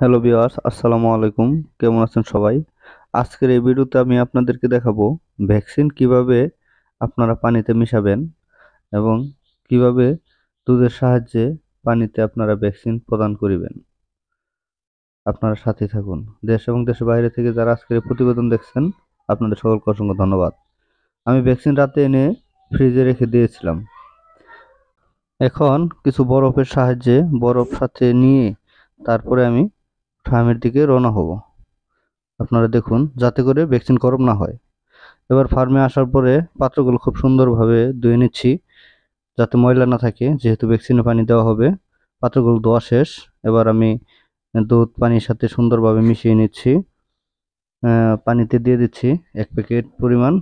Hello viewers, আসসালামু আলাইকুম। কেমন আছেন সবাই? আজকের এই ভিডিওতে আমি আপনাদেরকে দেখাবো ভ্যাকসিন কিভাবে আপনারা পানিতে মিশাবেন এবং কিভাবে দুধের সাহায্যে পানিতে আপনারা ভ্যাকসিন প্রদান করিবেন। আপনারা সাথে থাকুন। দেশ এবং দেশের বাইরে থেকে যারা আজকের এই প্রতিবেদন দেখছেন, আপনাদের সকলকে অসংখ্য ধন্যবাদ। আমি ভ্যাকসিন রাতে এনে ফ্রিজে রেখে দিয়েছিলাম। এখন কিছু বরফের সাহায্যে বরফ সাথে নিয়ে তারপরে আমি ফার্মের দিকে রওনা হব। আপনারা দেখুন যাতে করে ভ্যাকসিন গরম না হয়। এবার ফার্মে আসার পরে পাত্রগুলো খুব সুন্দরভাবে ধুয়ে নিচ্ছি যাতে ময়লা না থাকে, যেহেতু ভ্যাকসিনে পানি দেওয়া হবে। পাত্রগুলো ধোয়া শেষ। এবার আমি দুধ পানির সাথে সুন্দরভাবে মিশিয়ে নিচ্ছি। পানিতে দিয়ে দিচ্ছি 1 প্যাকেট পরিমাণ।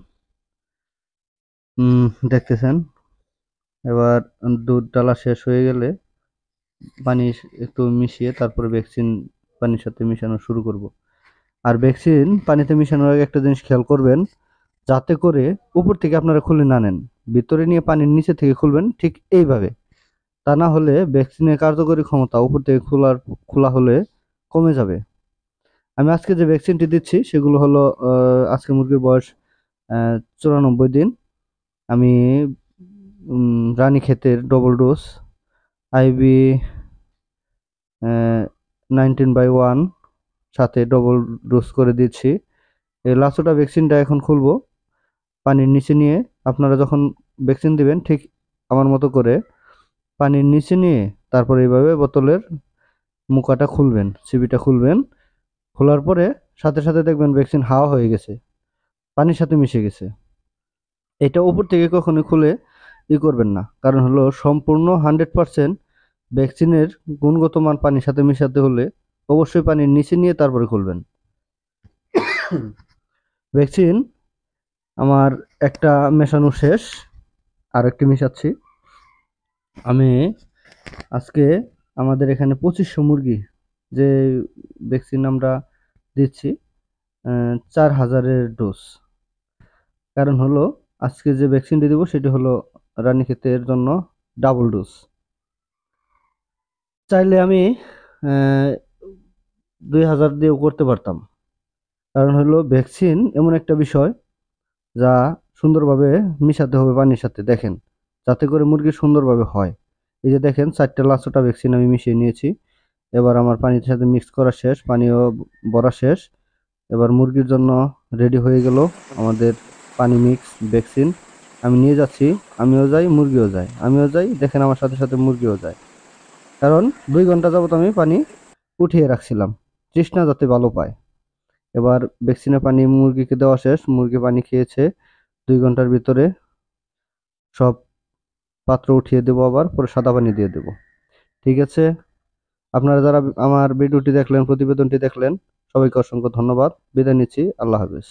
দেখতেছেন। এবার দুধ ডালা শেষ হয়ে গেলে পানি একটু মিশিয়ে তারপরে ভ্যাকসিন পানির সাথে মিশানো শুরু করব। আর ভ্যাকসিন পানিতে মিশানোর আগে একটা জিনিস খেয়াল করবেন, যাতে করে উপর থেকে আপনারা খুলে না নেন, ভিতরে নিয়ে পানির নিচে থেকে খুলবেন ঠিক এইভাবে। তা না হলে ভ্যাকসিনের কার্যকরী ক্ষমতা উপর থেকে খোলা হলে কমে যাবে। আমি আজকে যে ভ্যাকসিনটি দিচ্ছি সেগুলো হলো আজকে মুরগির বয়স 94 দিন। আমি রানীক্ষেতের ডবল ডোজ আইবি 19/1 সাথে ডবল ডোজ করে দিচ্ছি। এই লাস্টটা ভ্যাকসিনটা এখন খুলবো পানির নিচে নিয়ে। আপনারা যখন ভ্যাকসিন দিবেন ঠিক আমার মতো করে পানির নিচে নিয়ে তারপর এইভাবে বোতলের মুখাটা খুলবেন, সিবিটা খুলবেন। খোলার পরে সাথে সাথে দেখবেন ভ্যাকসিন হাওয়া হয়ে গেছে, পানির সাথে মিশে গেছে। এটা উপর থেকে কখনোই খুলে করবেন না, কারণ হলো সম্পূর্ণ 100% ভ্যাকসিনের গুণগত মান পানির সাথে মিশাতে হলে অবশ্যই পানির নিচে নিয়ে তারপরে খুলবেন। ভ্যাকসিন আমার একটা মেশানো শেষ, আর একটি মিশাচ্ছি। আমি আজকে আমাদের এখানে 2500 মুরগি যে ভ্যাকসিন আমরা দিচ্ছি 4000-এর ডোজ। কারণ হলো আজকে যে ভ্যাকসিনটি দেবো সেটি হলো রানীক্ষেতের জন্য ডাবল ডোজ। চাইলে আমি 2000 দিয়েও করতে পারতাম, কারণ হলো ভ্যাকসিন এমন একটা বিষয় যা সুন্দরভাবে মিশাতে হবে পানির সাথে। দেখেন যাতে করে মুরগি সুন্দরভাবে হয়। এই যে দেখেন 4টা লাস্টটা ভ্যাকসিন আমি মিশিয়ে নিয়েছি। এবার আমার পানির সাথে মিক্স করা শেষ, পানিও ভরা শেষ। এবার মুরগির জন্য রেডি হয়ে গেল আমাদের পানি মিক্স ভ্যাকসিন। আমি নিয়ে যাচ্ছি, আমিও যাই মুরগিও যায়, আমিও যাই, দেখেন আমার সাথে সাথে মুরগিও যায়। কারণ 2 ঘন্টা যাবত আমি পানি উঠিয়ে রাখছিলাম, তৃষ্ণা যাতে ভালো পায়। এবার ভ্যাকসিনের পানি মুরগিকে দেওয়া শেষ, মুরগি পানি খেয়েছে। 2 ঘন্টার ভিতরে সব পাত্র উঠিয়ে দেবো, আবার পরে সাদা পানি দিয়ে দেবো। ঠিক আছে, আপনারা যারা আমার ভিডিওটি দেখলেন, প্রতিবেদনটি দেখলেন, সবাইকে অসংখ্য ধন্যবাদ। বিদায় নিচ্ছি। আল্লাহ হাফেজ।